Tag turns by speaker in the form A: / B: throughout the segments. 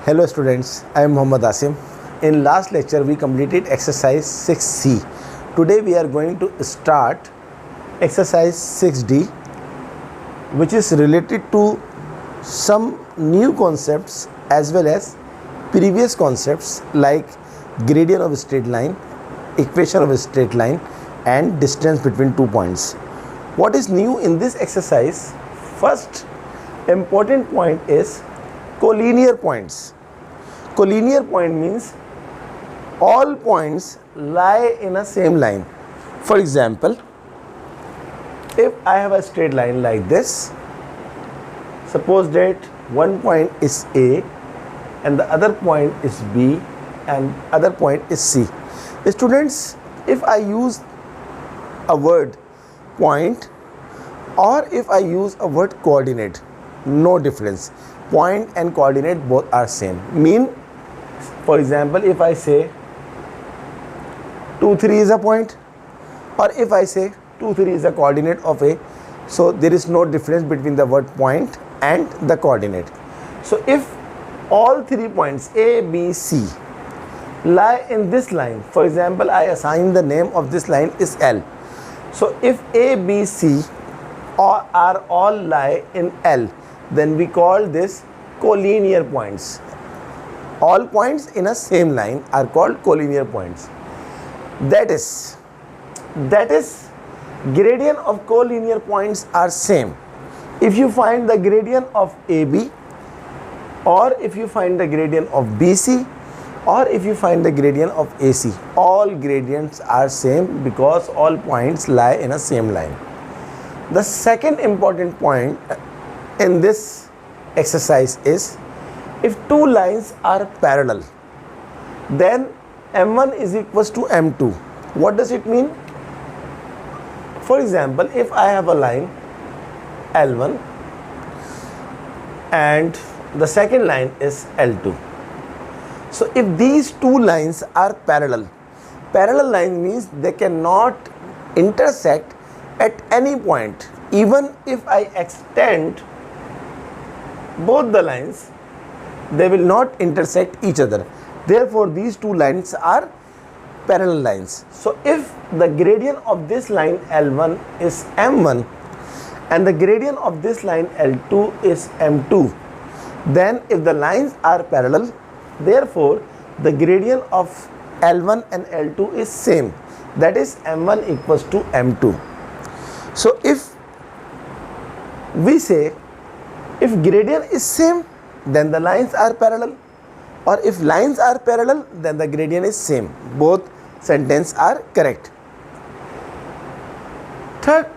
A: Hello students, I am Muhammad Asim. In last lecture we completed exercise 6C. Today we are going to start exercise 6D, which is related to some new concepts as well as previous concepts like gradient of a straight line, equation of a straight line and distance between 2 points. What is new in this exercise? First important point is collinear points. Collinear point means all points lie in a same line. For example, if I have a straight line like this, suppose that one point is A and the other point is B and other point is C. Students, if I use a word point or if I use a word coordinate, no difference. Point and coordinate both are same. Mean, for example, if I say 2, 3 is a point, or if I say 2, 3 is a coordinate of A, so there is no difference between the word point and the coordinate. So if all 3 points A, B, C lie in this line, for example, I assign the name of this line is L. So if A, B, C are all lie in L, then we call this collinear points. All points in a same line are called collinear points. That is gradient of collinear points are same. If you find the gradient of AB, or if you find the gradient of BC, or if you find the gradient of AC, all gradients are same because all points lie in a same line. The second important point in this exercise is if two lines are parallel, then M1 is equals to M2. What does it mean? For example, if I have a line L1 and the second line is L2. So if these two lines are parallel line means they cannot intersect at any point. Even if I extend both the lines, they will not intersect each other. Therefore, these two lines are parallel lines. So if the gradient of this line L1 is M1 and the gradient of this line L2 is M2, then if the lines are parallel, therefore the gradient of L1 and L2 is same, that is M1 equals to M2. So if we say if gradient is same, then the lines are parallel, or if lines are parallel, then the gradient is same. Both sentences are correct. Third,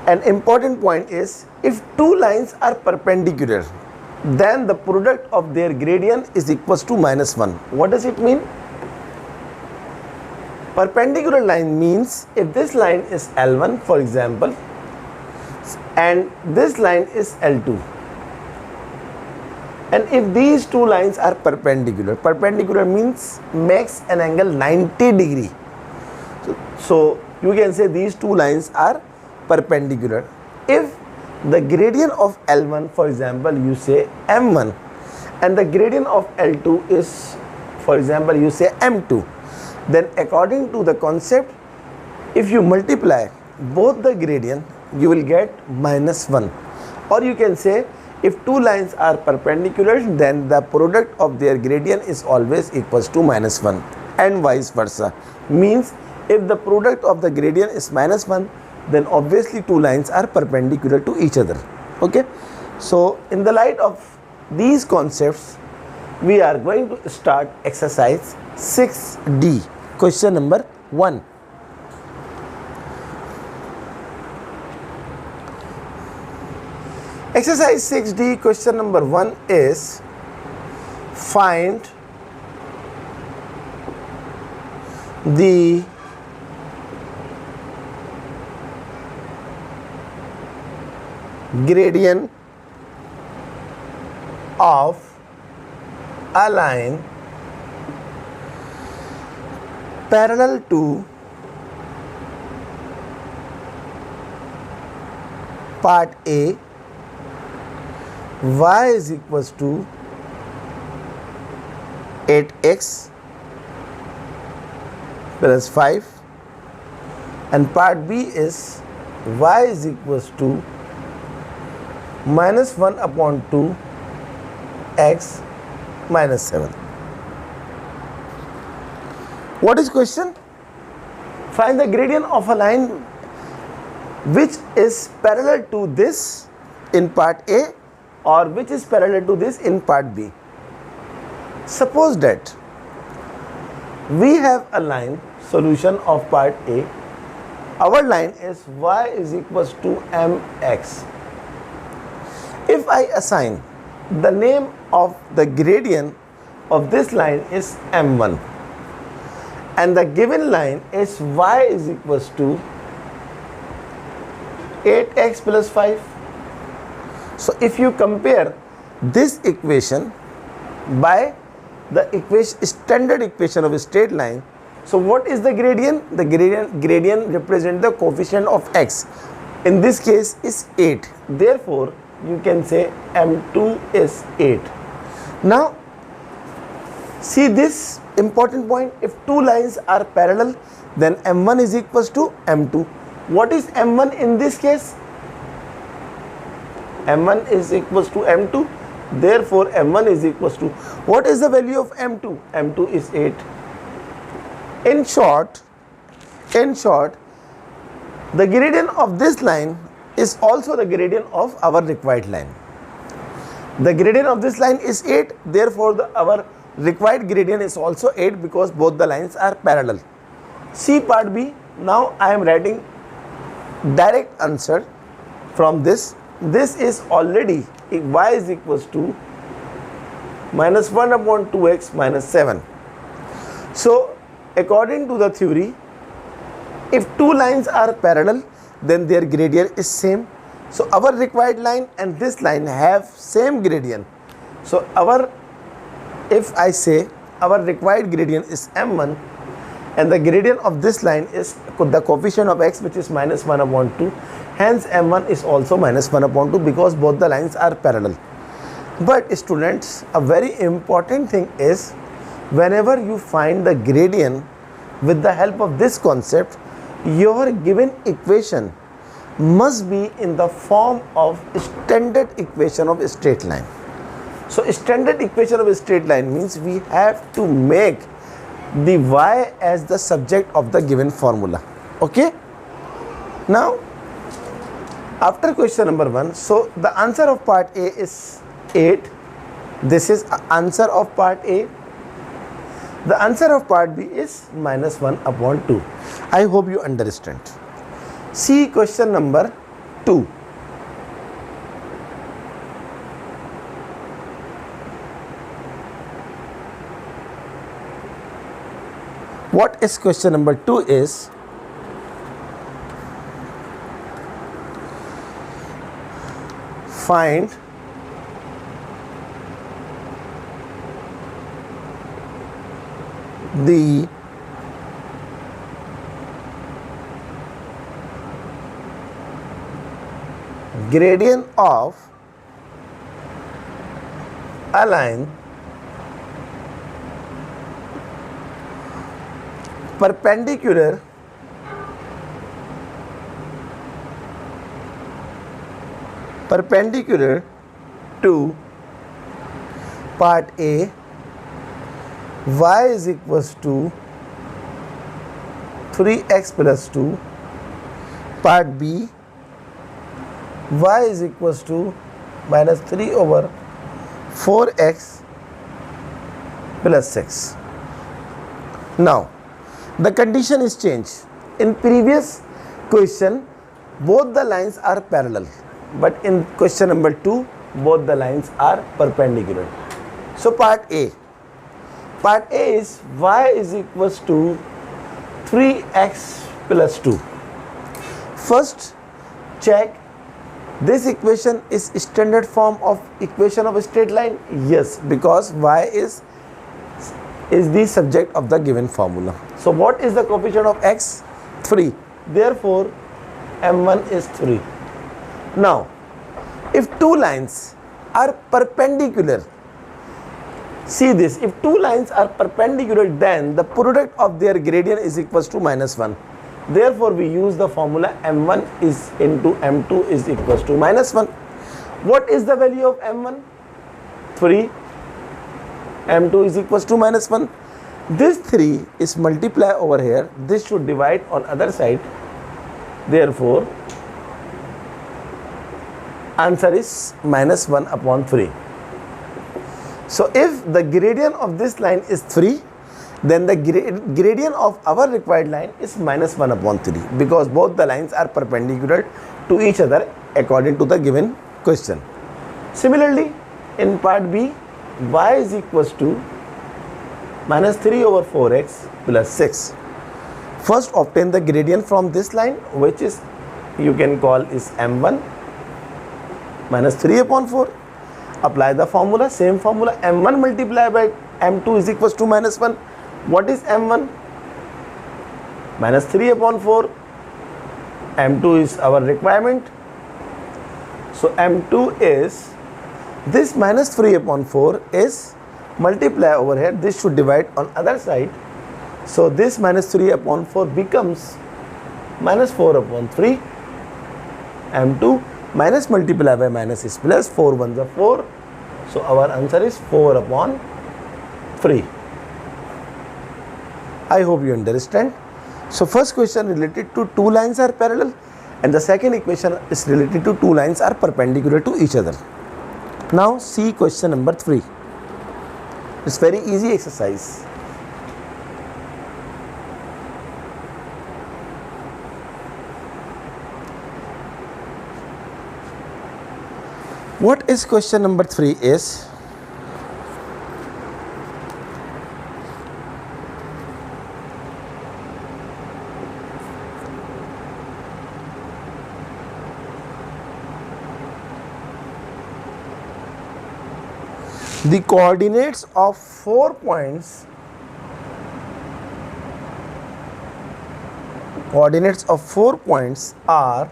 A: an important point is if two lines are perpendicular, then the product of their gradient is equals to -1. What does it mean? Perpendicular line means if this line is L1, for example, and this line is L2, and if these two lines are perpendicular means makes an angle 90 degree. So you can say these two lines are perpendicular. If the gradient of L1, for example, you say M1, and the gradient of L2 is, for example, you say M2, then according to the concept, if you multiply both the gradient, you will get -1. Or you can say if two lines are perpendicular, then the product of their gradient is always equals to -1, and vice versa. Means if the product of the gradient is -1, then obviously two lines are perpendicular to each other. Okay, so in the light of these concepts, we are going to start exercise 6D, question number 1. Exercise 6D, question number 1 is find the gradient of a line parallel to part A, y is equals to 8x plus 5, and part B is y is equals to minus 1 upon 2 x minus 7. What is question? Find the gradient of a line which is parallel to this in part A or which is parallel to this in part B. Suppose that we have a line solution of part A. Our line is y is equals to mx. If I assign the name of the gradient of this line is m1 and the given line is y is equals to 8x plus 5. So if you compare this equation by the standard equation of a straight line, so what is the gradient? The gradient represents the coefficient of x. In this case is 8. Therefore, you can say m2 is 8. Now, see this important point. If two lines are parallel, then m1 is equals to m2. What is m1 in this case? m1 is equals to m2. Therefore, m1 is equals to, what is the value of m2? m2 is 8. In short, the gradient of this line is also the gradient of our required line. The gradient of this line is 8. Therefore, our required gradient is also 8 because both the lines are parallel. See part B. Now I am writing direct answer from this. This is already y is equals to minus 1 upon 2x minus 7. So according to the theory, if two lines are parallel, then their gradient is same. So our required line and this line have same gradient. So if I say our required gradient is m1 and the gradient of this line is the coefficient of x, which is minus 1 upon 2, hence m1 is also minus 1 upon 2 because both the lines are parallel. But students, a very important thing is whenever you find the gradient with the help of this concept, your given equation must be in the form of standard equation of a straight line. So standard equation of a straight line means we have to make the y as the subject of the given formula. Okay. Now after question number 1, so the answer of part A is 8. This is answer of part A. The answer of part B is minus 1 upon 2. I hope you understand. See question number 2. What is question number 2 is, find the gradient of a line perpendicular to part A, y is equals to 3x plus 2, part B, y is equals to minus 3 over 4x plus 6. Now, the condition is changed. In previous question, both the lines are parallel, but in question number 2, both the lines are perpendicular. So part A is y is equals to 3x plus 2. First, check this equation is standard form of equation of a straight line. Yes, because y is the subject of the given formula. So what is the coefficient of x? 3. Therefore, m1 is 3. Now, if two lines are perpendicular, See this, if two lines are perpendicular, then the product of their gradient is equals to -1. Therefore, we use the formula m1 is into m2 is equals to -1. What is the value of m1? 3. m2 is equals to -1. This 3 is multiply over here. This should divide on other side. Therefore, answer is -1 upon 3. So if the gradient of this line is 3, then the gradient of our required line is -1 upon 3, because both the lines are perpendicular to each other according to the given question. Similarly, in part B, y is equals to -3 over 4x plus 6. First obtain the gradient from this line, which is you can call is m1 -3 upon 4. Apply the formula, same formula, m1 multiplied by m2 is equals to -1. What is m1? -3 upon 4. m2 is our requirement. So m2 is, this -3 upon 4 is multiply over here. This should divide on other side. So this -3 upon 4 becomes -4 upon 3. m2 minus multiply by minus is plus, 4 ones are 4. So our answer is 4 upon 3. I hope you understand. So first question related to two lines are parallel, and the second equation is related to two lines are perpendicular to each other. Now see question number 3. It's very easy exercise. What is question number 3 is, the coordinates of 4 points, are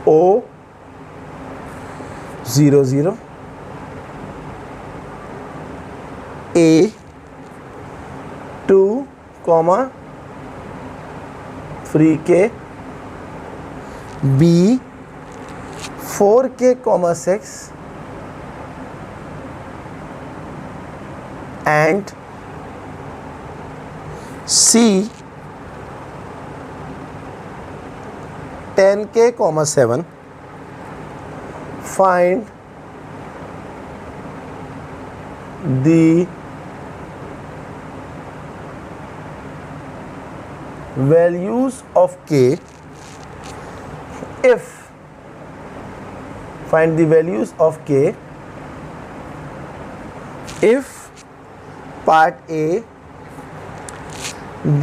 A: O 0 0, A 2, 3K, B 4K, 6, and C 10K, 7. Find the values of K if part A,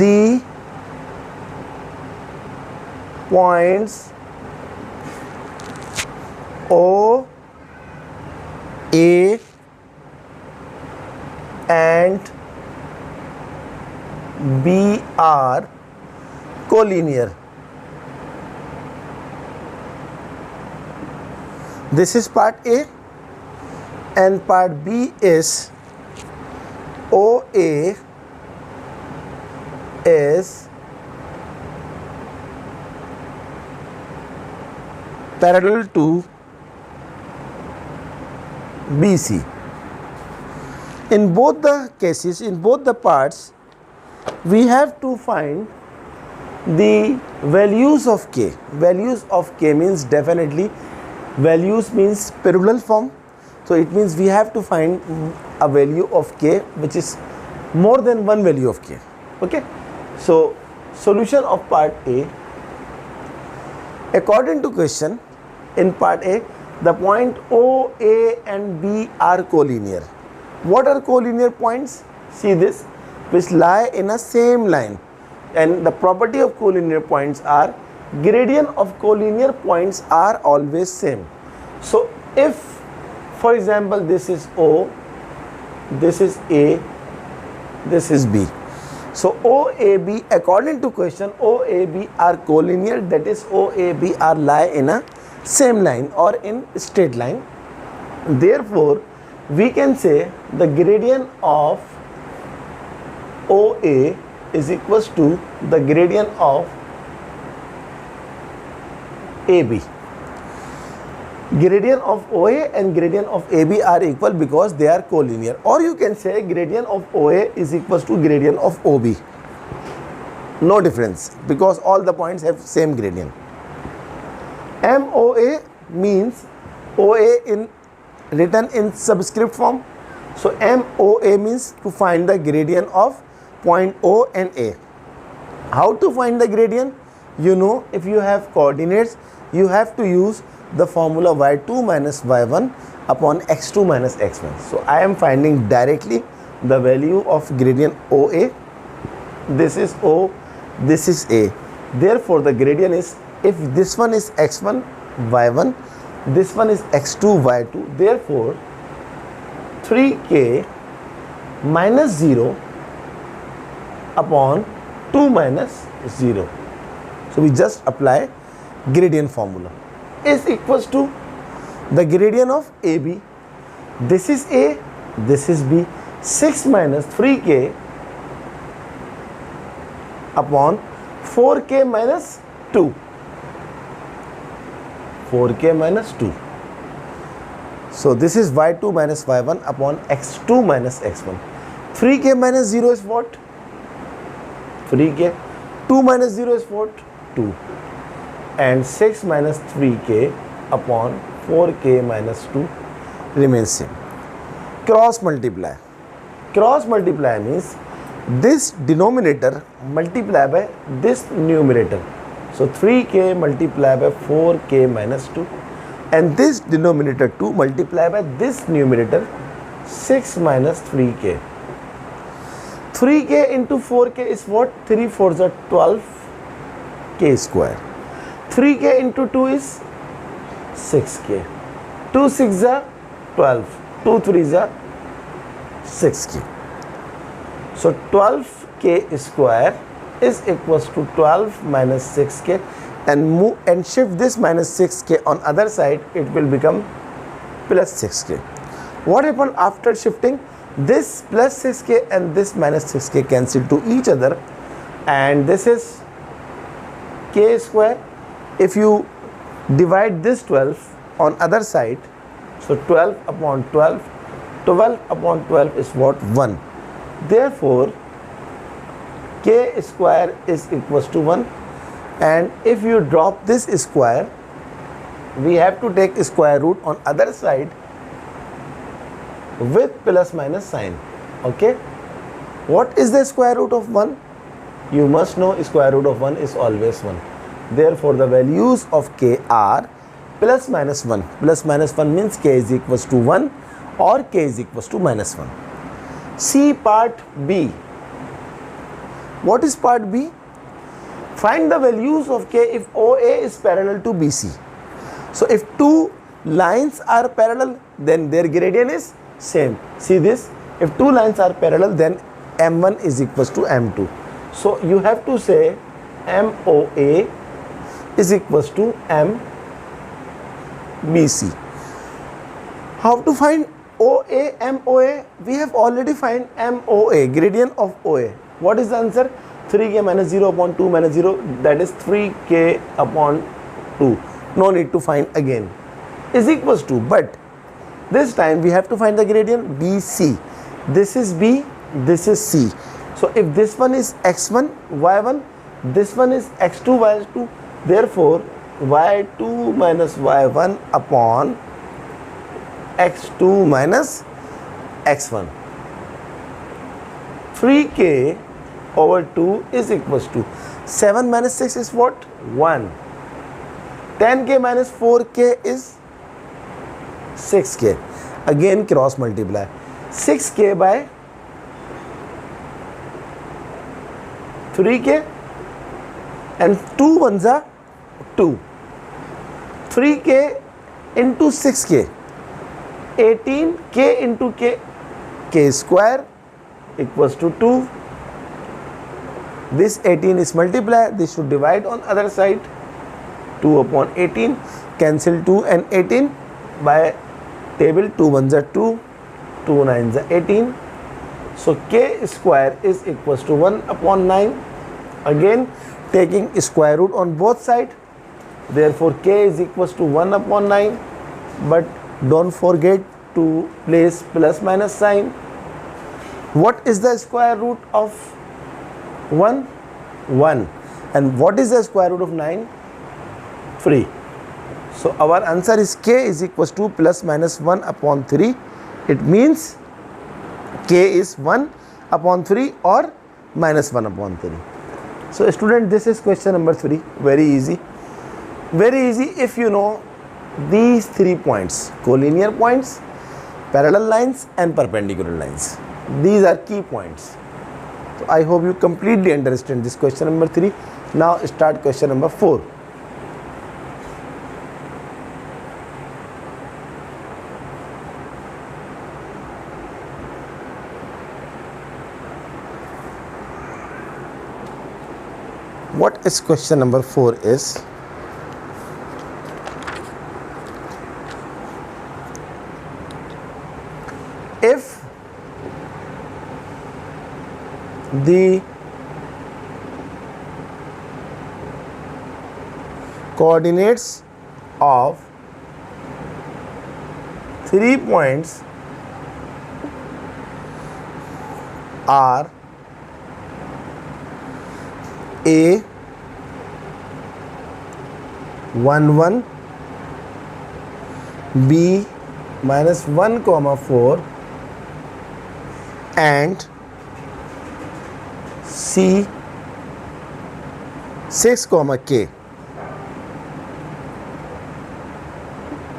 A: the points O, A and B are collinear. This is part A, and part B is OA is parallel to BC. In both the cases, in both the parts, we have to find the values of K. Values of K means definitely, values means parallel form. So it means we have to find a value of K which is more than one value of K. Okay. So solution of part A, according to question, in part A, the point O, A and B are collinear. What are collinear points? See this, which lie in a same line, and the property of collinear points are gradient of collinear points are always same. So if, for example, this is O, this is A, this is B. So OAB, according to question, OAB are collinear, that is OAB are lie in a same line or in straight line. Therefore, we can say the gradient of OA is equals to the gradient of AB. Gradient of OA and gradient of AB are equal because they are collinear. Or you can say gradient of OA is equals to gradient of OB. No difference because all the points have same gradient. MOA means OA in written in subscript form. So MOA means to find the gradient of point O and A. How to find the gradient? You know, if you have coordinates, you have to use the formula y2 minus y1 upon x2 minus x1. So I am finding directly the value of gradient OA. This is O, this is A. Therefore the gradient is, if this one is x1 y1, this one is x2 y2, therefore 3k minus 0 upon 2 minus 0. So we just apply gradient formula is equals to the gradient of AB. This is A, this is B. 6 minus 3k upon 4k minus 2. 4k minus 2. So this is y2 minus y1 upon x2 minus x1. 3k minus 0 is what? 3k. 2 minus 0 is what? 2. And 6 minus 3k upon 4k minus 2 remains same. Cross multiply. Cross multiply means this denominator multiply by this numerator. So 3k multiply by 4k minus 2, and this denominator 2 multiply by this numerator 6 minus 3k. 3k into 4k is what? 3 4s are 12 k square. 3k into 2 is 6k. 2 6s are 12. 2 3s are 6k. So 12k square is equals to 12 minus 6k, and move and shift this minus 6k on other side, it will become plus 6k. What happened after shifting? This plus 6k and this minus 6k cancel to each other, and this is k square. If you divide this 12 on other side, so 12 upon 12, 12 upon 12 is what? 1. Therefore k square is equals to 1, and if you drop this square, we have to take square root on other side with plus minus sign. Okay, what is the square root of 1? You must know square root of 1 is always 1. Therefore the values of k are plus minus 1. Plus minus 1 means k is equals to 1 or k is equals to minus 1. See part B. What is part B? Find the values of k if OA is parallel to BC. So if two lines are parallel, then their gradient is same. See this, if two lines are parallel, then M1 is equals to M2. So you have to say MOA is equals to MBC. How to find OA, MOA? We have already find MOA, gradient of OA. What is the answer? 3k minus 0 upon 2 minus 0, that is 3k upon 2. No need to find again. Is equals to, but this time we have to find the gradient BC. This is B, this is C. So if this one is x1, y1, this one is x2, y2, therefore y2 minus y1 upon x2 minus x1. 3k over 2 is equals to 7 minus 6 is what? 1. 10k minus 4k is 6k. Again cross multiply. 6k by 3k and 2 ones are 2. 3k into 6k. 18k into k. K square equals to 2. This 18 is multiplied. This should divide on other side. 2 upon 18. Cancel 2 and 18 by table. 2 ones are 2. 2 9s are 18. So k square is equals to 1 upon 9. Again taking square root on both sides. Therefore k is equals to 1 upon 9. But don't forget to place plus minus sign. What is the square root of 1? 1. And what is the square root of 9? 3. So our answer is k is equals to plus minus 1 upon 3. It means k is 1 upon 3 or minus 1 upon 3. So student, this is question number 3. Very easy. Very easy if you know these 3 points: collinear points, parallel lines and perpendicular lines. These are key points. So I hope you completely understand this question number 3. Now start question number 4. What is question number 4 is, if the coordinates of 3 points are A 1 1, B minus 1 comma 4 and C 6 comma K.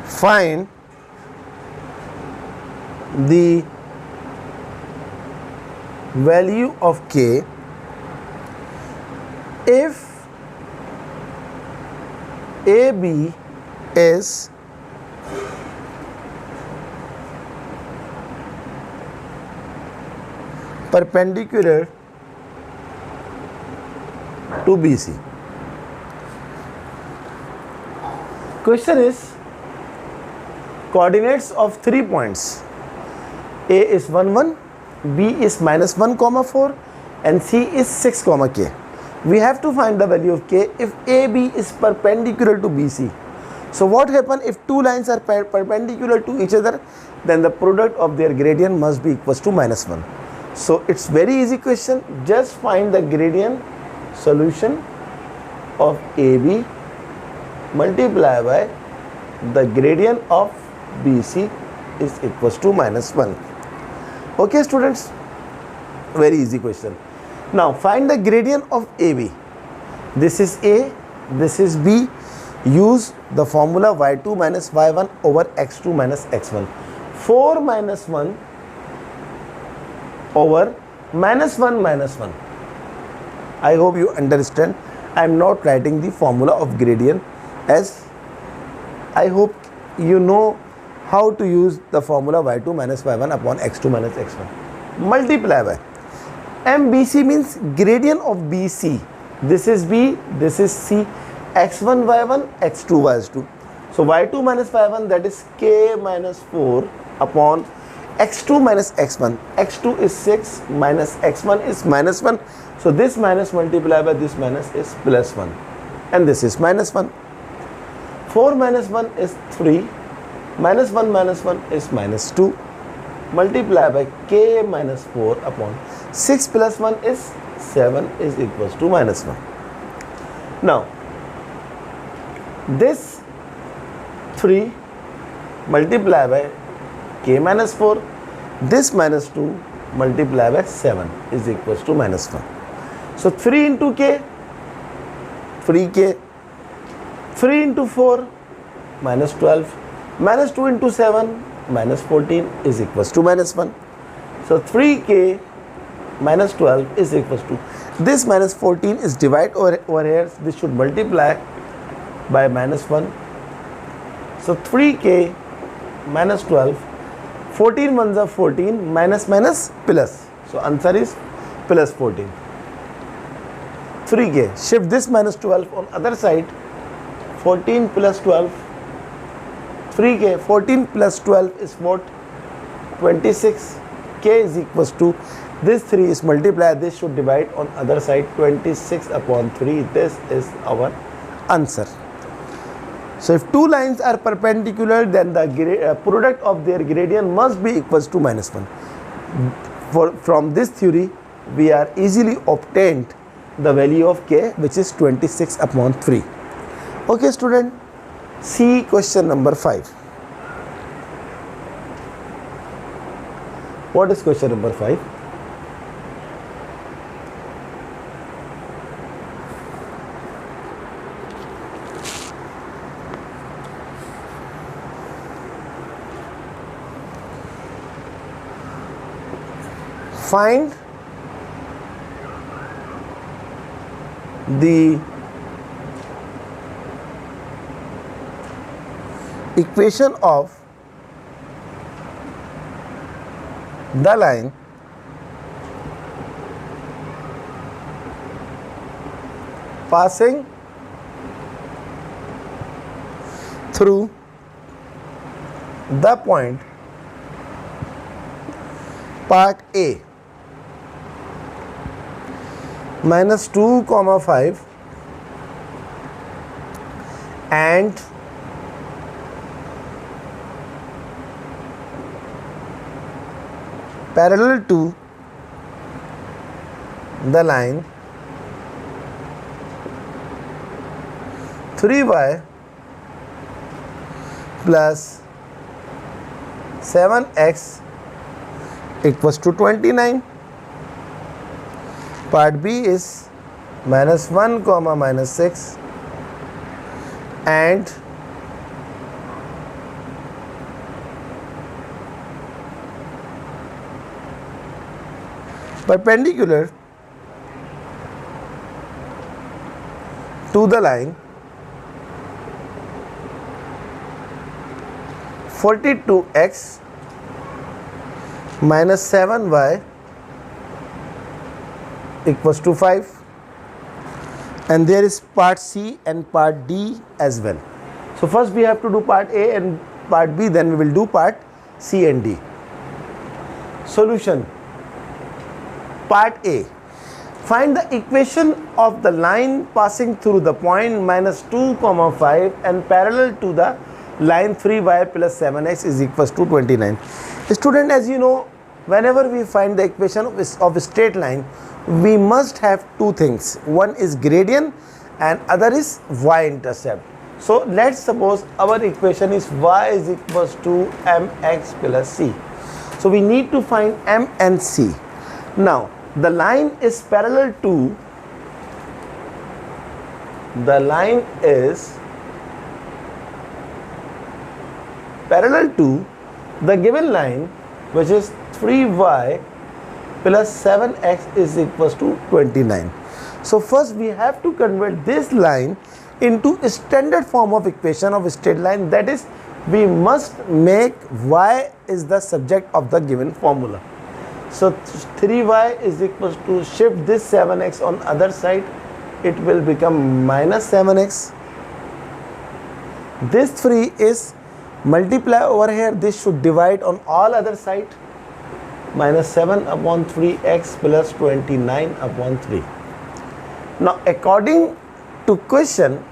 A: Find the value of K if AB is perpendicular to BC. Question is, coordinates of 3 points, A is 1 1, B is minus 1 comma 4 and C is 6 comma K. We have to find the value of K if AB is perpendicular to BC. So what happens if 2 lines are perpendicular to each other? Then the product of their gradient must be equals to minus 1. So it's very easy question. Just find the gradient solution of AB multiply by the gradient of BC is equals to minus 1. Okay students, very easy question. Now find the gradient of AB. This is A, this is B. Use the formula y2 minus y1 over x2 minus x1. 4 minus 1 over minus 1 minus 1. I hope you understand. I am not writing the formula of gradient, as I hope you know how to use the formula y2 minus y1 upon x2 minus x1. Multiply by MBC means gradient of BC. This is B, this is C. x1 y1, x2 y2. So y2 minus y1, that is k minus 4 upon x2 minus x1. x2 is 6 minus x1 is minus 1. So this minus multiplied by this minus is plus 1 and this is minus 1. 4 minus 1 is 3, minus 1 is minus 2, multiply by k minus 4 upon 6 plus 1 is 7 is equals to minus 1. Now this 3 multiply by k minus 4, this minus 2 multiply by 7 is equals to minus 1. So 3 into k, 3k, 3 into 4 minus 12, minus 2 into 7 minus 14 is equals to minus 1. So 3k minus 12 is equals to, this minus 14 is divided over here, this should multiply by minus 1. So 3k minus 12, 14 ones are 14, minus minus plus. So answer is plus 14. 3k, shift this minus 12 on other side, 14 plus 12, 3k, 14 plus 12 is what? 26, k is equals to, this 3 is multiplied, this should divide on other side, 26 upon 3, this is our answer. So if two lines are perpendicular, then the product of their gradient must be equals to -1. From this theory, we are easily obtained the value of k, which is 26 upon 3. Okay student, see question number 5. What is question number 5? Find the equation of the line passing through the point part A -2, 5 and parallel to the line 3y plus 7x equals to 29. Part B is -1, -6 and perpendicular to the line 42x minus 7y equals to 5, and there is part C and part D as well. So first we have to do part A and part B, then we will do part C and D. Solution. Part A. Find the equation of the line passing through the point -2, 5 and parallel to the line 3y plus 7x is equals to 29. Student, as you know, whenever we find the equation of a straight line, we must have two things. One is gradient and other is y-intercept. So let's suppose our equation is y is equals to mx plus c. So we need to find m and c. Now the line is parallel to the given line, which is 3y plus 7x is equals to 29. So first we have to convert this line into a standard form of equation of a straight line, that is, we must make y is the subject of the given formula. So 3y is equals to, shift this 7x on other side, it will become minus 7x. This 3 is multiply over here, this should divide on all other side, minus 7 upon 3x plus 29 upon 3. Now according to question,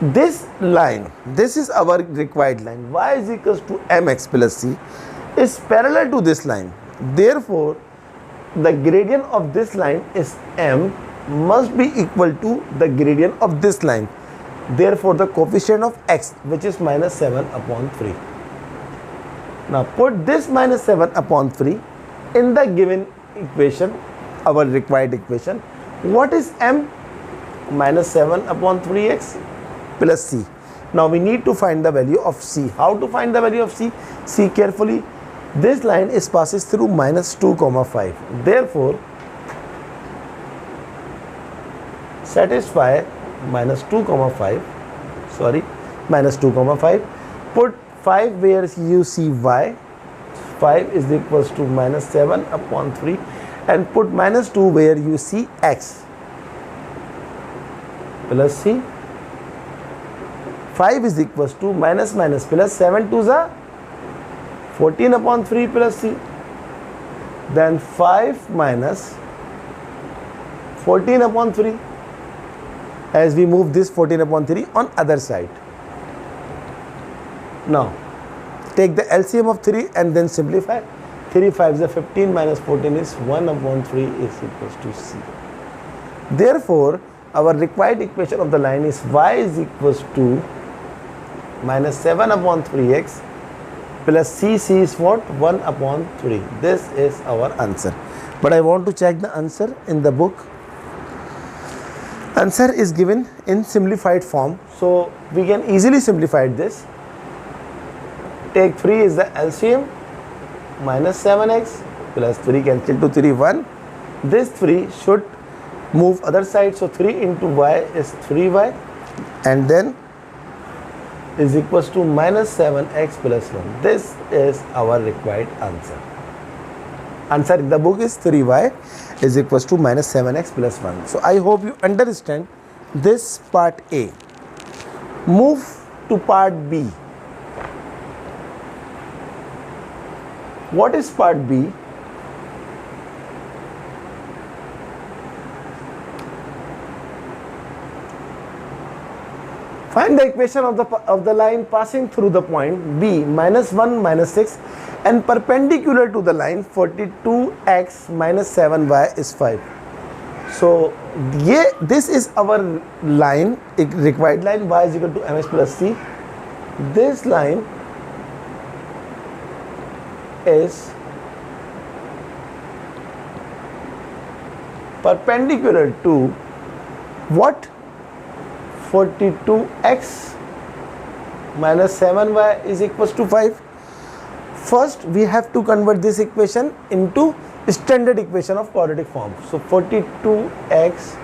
A: this line, this is our required line, y is equals to mx plus c, is parallel to this line. Therefore the gradient of this line is m must be equal to the gradient of this line. Therefore the coefficient of x, which is minus 7 upon 3. Now put this minus 7 upon 3 in the given equation, our required equation. What is m? Minus 7 upon 3x plus c. Now we need to find the value of c. How to find the value of c? See carefully. This line is passes through -2, 5. Therefore satisfy -2, 5. Put 5 where you see y. 5 is equals to minus 7 upon 3, and put -2 where you see x plus c. 5 is equals to minus plus 7 to the 14 upon 3 plus c. Then 5 minus 14 upon 3, as we move this 14 upon 3 on other side. Now take the LCM of 3 and then simplify. 3 5s are 15 minus 14 is 1 upon 3 is equals to c. Therefore, our required equation of the line is y is equals to minus 7 upon 3x plus c is what? 1 upon 3. This is our answer. But I want to check the answer in the book. Answer is given in simplified form. So we can easily simplify this. Take 3 is the LCM, minus 7x plus 3 cancel to 3 1. This 3 should move other side, so 3 into y is 3y, and then is equals to minus 7x plus 1. This is our required answer. Answer in the book is 3y is equals to minus 7x plus 1. So I hope you understand this part A. Move to part B. What is part B? Find the equation of the line passing through the point B minus 1 minus 6 and perpendicular to the line 42x minus 7y is 5. So this is our line, required line, y is equal to mx plus c. This line is perpendicular to what? 42x minus 7y is equals to 5. First we have to convert this equation into standard equation of quadratic form. So 42x,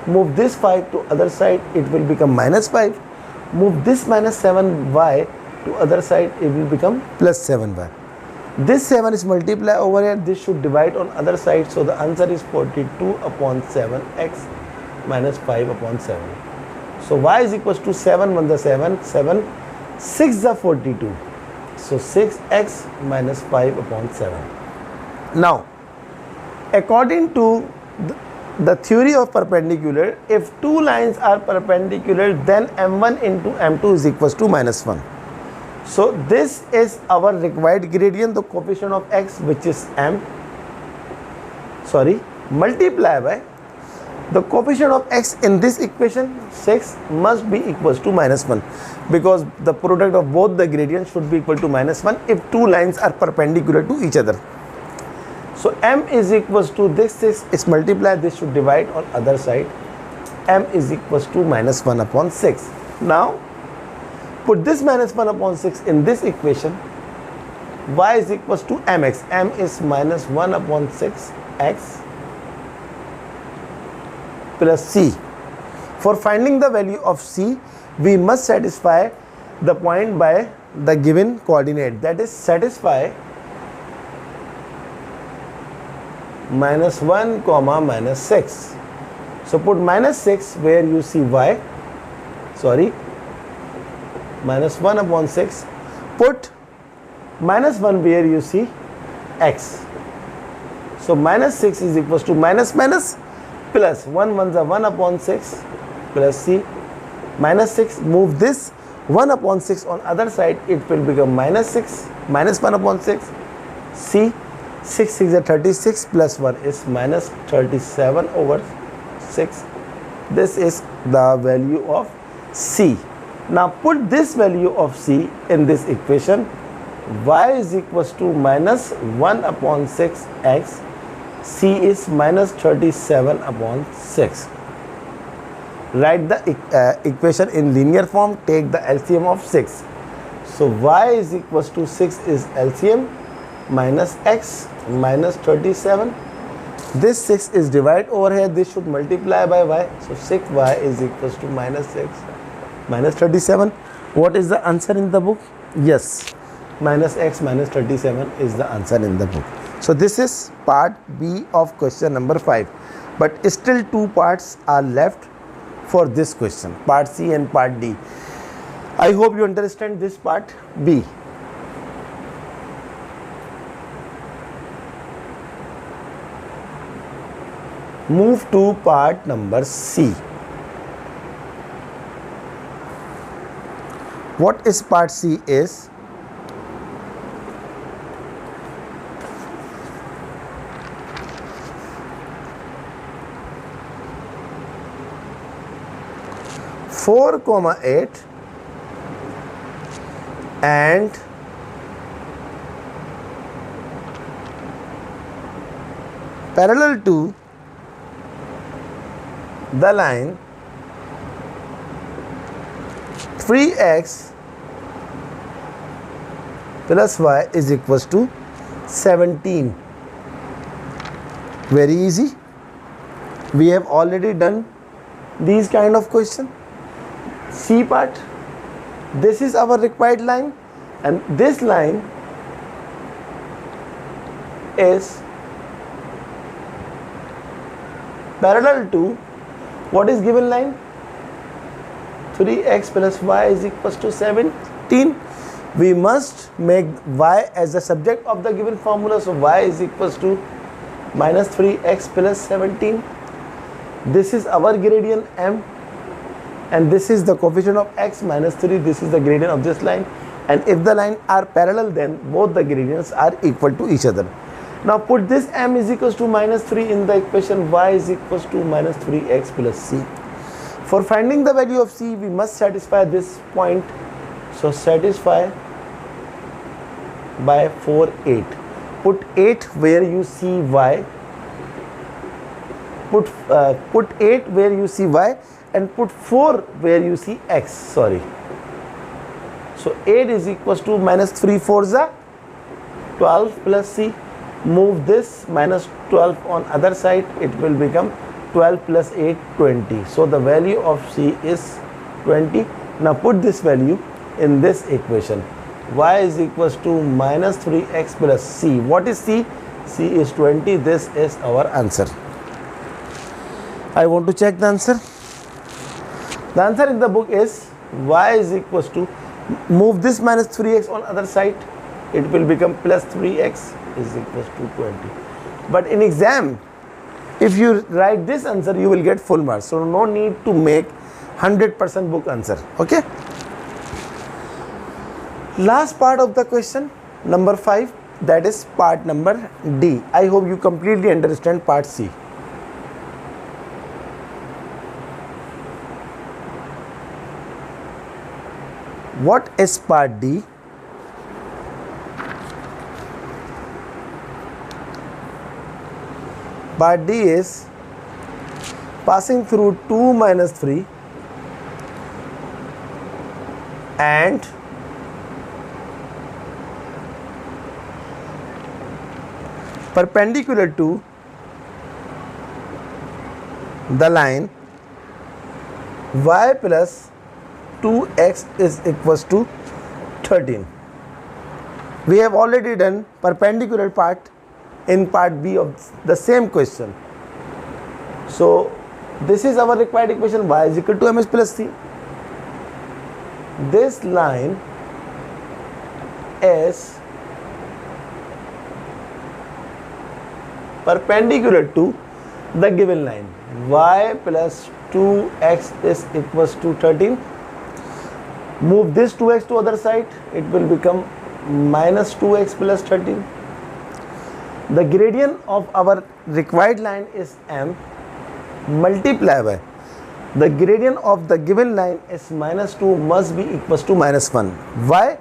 A: move this 5 to other side, it will become minus 5. Move this minus 7y to other side, it will become plus 7y. This 7 is multiply over here, this should divide on other side, so the answer is 42 upon 7x minus 5 upon 7. So y is equals to 7 1 the 7, 7, 6 the 42. So 6x minus 5 upon 7. Now, according to the theory of perpendicular, if two lines are perpendicular, then m1 into m2 is equals to minus 1. So this is our required gradient, the coefficient of x, which is multiply by the coefficient of x in this equation 6 must be equals to minus 1, because the product of both the gradients should be equal to minus 1 if two lines are perpendicular to each other. So m is equals to this is multiply, this should divide on other side, m is equals to minus 1 upon 6. Now put this minus 1 upon 6 in this equation, y is equals to mx, m is minus 1 upon 6 x plus c. For finding the value of c, we must satisfy the point by the given coordinate, that is satisfy minus 1 comma minus 6. So put minus 6 where you see y, minus 1 upon 6, put minus 1 where you see x. So minus 6 is equals to minus plus 1 1 is 1 upon 6 plus c, minus 6, move this 1 upon 6 on other side, it will become minus 6, minus 1 upon 6, c, 6 6 is 36 plus 1 is minus 37 over 6. This is the value of c. Now put this value of c in this equation, y is equals to minus 1 upon 6 x, c is minus 37 upon 6. Write the equation in linear form, take the LCM of 6. So y is equals to 6 is LCM minus x minus 37. This 6 is divided over here, this should multiply by y. So 6y is equals to minus 6 minus 37. What is the answer in the book? Yes, minus x minus 37 is the answer in the book. So this is part B of question number 5. But still two parts are left for this question, part C and part D. I hope you understand this part B. Move to part number C. What is part C is? Four comma 8 and parallel to the line 3x plus y is equals to 17. Very easy. We have already done these kind of question. C part, this is our required line, and this line is parallel to what is given line? 3x plus y is equals to 17. We must make y as the subject of the given formula, so y is equals to minus 3x plus 17. This is our gradient m, and this is the coefficient of x minus 3. This is the gradient of this line, and if the lines are parallel, then both the gradients are equal to each other. Now put this m is equals to minus 3 in the equation, y is equals to minus 3x plus c. For finding the value of c, we must satisfy this point. So satisfy by 4, 8. Put 8 where you see y. Put 8 where you see y, and put 4 where you see x. Sorry. So 8 is equals to minus 3 4s 12 plus c. Move this minus 12 on other side, it will become 12 plus 8, 20. So the value of c is 20. Now put this value in this equation. Y is equals to minus 3x plus c. What is c? C is 20. This is our answer. I want to check the answer. The answer in the book is y is equals to, move this minus 3x on other side, it will become plus 3x is equals to 20. But in exam, if you write this answer, you will get full marks. So no need to make 100% book answer. Okay. Last part of the question, number 5, that is part number D. I hope you completely understand part C. What is part D? Part D is passing through 2 minus 3 and perpendicular to the line y plus 2x is equals to 13. We have already done perpendicular part in part B of the same question. So this is our required equation, y is equal to ms plus c. This line is perpendicular to the given line, y plus 2x is equals to 13. Move this 2x to other side, it will become minus 2x plus 13. The gradient of our required line is m, multiply by the gradient of the given line is minus 2 must be equals to minus 1. Why?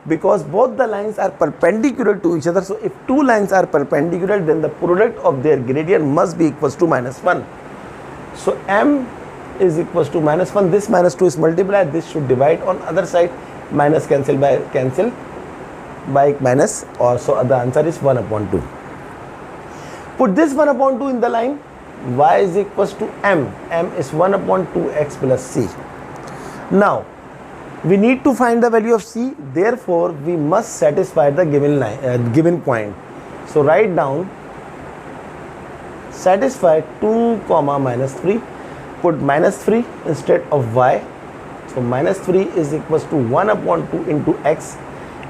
A: Because both the lines are perpendicular to each other. So if two lines are perpendicular, then the product of their gradient must be equals to minus 1. So m is equals to minus 1. This minus 2 is multiplied. This should divide on other side. Minus cancel by minus. So the answer is 1 upon 2. Put this 1 upon 2 in the line. Y is equals to m. M is 1 upon 2x plus c. Now we need to find the value of c. Therefore we must satisfy the given line, given point. So write down satisfy 2 comma minus 3. Put minus 3 instead of y. So minus 3 is equals to 1 upon 2 into x.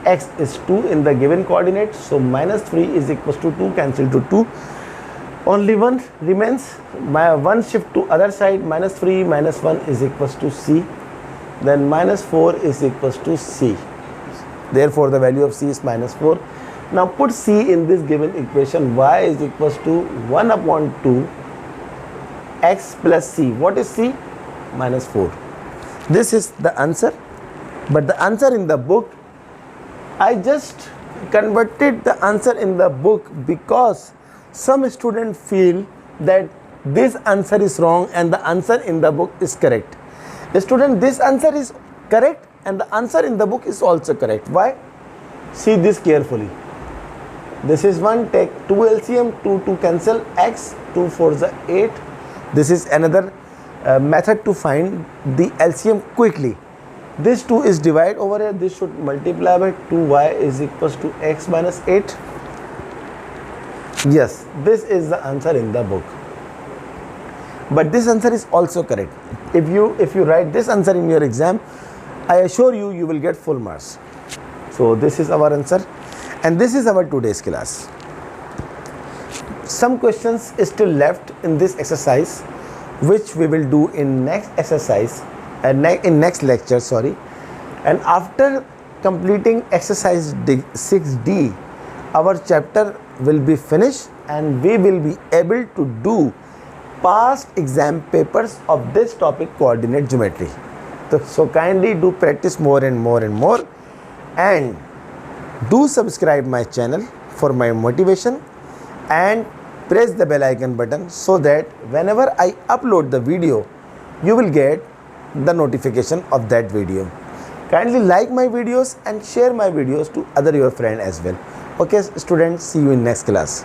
A: X is 2 in the given coordinate. So minus 3 is equals to 2, cancel to 2. Only one remains. My one shift to other side. Minus 3 minus 1 is equals to C. Then minus 4 is equals to C. Therefore, the value of C is minus 4. Now put C in this given equation. Y is equals to 1 upon 2 x plus C. What is C? Minus 4. This is the answer. But the answer in the book, I just converted the answer in the book because some students feel that this answer is wrong and the answer in the book is correct. The student, this answer is correct and the answer in the book is also correct. Why? See this carefully. This is 1, take 2 LCM, 2 cancel, x, 2 4 is 8. This is another method to find the LCM quickly. This 2 is divided over here, this should multiply by 2y is equals to x minus 8. Yes, this is the answer in the book. But this answer is also correct. If you write this answer in your exam, I assure you, you will get full marks. So this is our answer. And this is our today's class. Some questions is still left in this exercise, which we will do in next exercise, in next lecture, sorry. And after completing exercise 6D, our chapter will be finished and we will be able to do past exam papers of this topic, coordinate geometry. So kindly do practice more and more and more, and do subscribe my channel for my motivation, and press the bell icon button so that whenever I upload the video, you will get the notification of that video. Kindly like my videos and share my videos to other your friend as well. Okay students, see you in next class.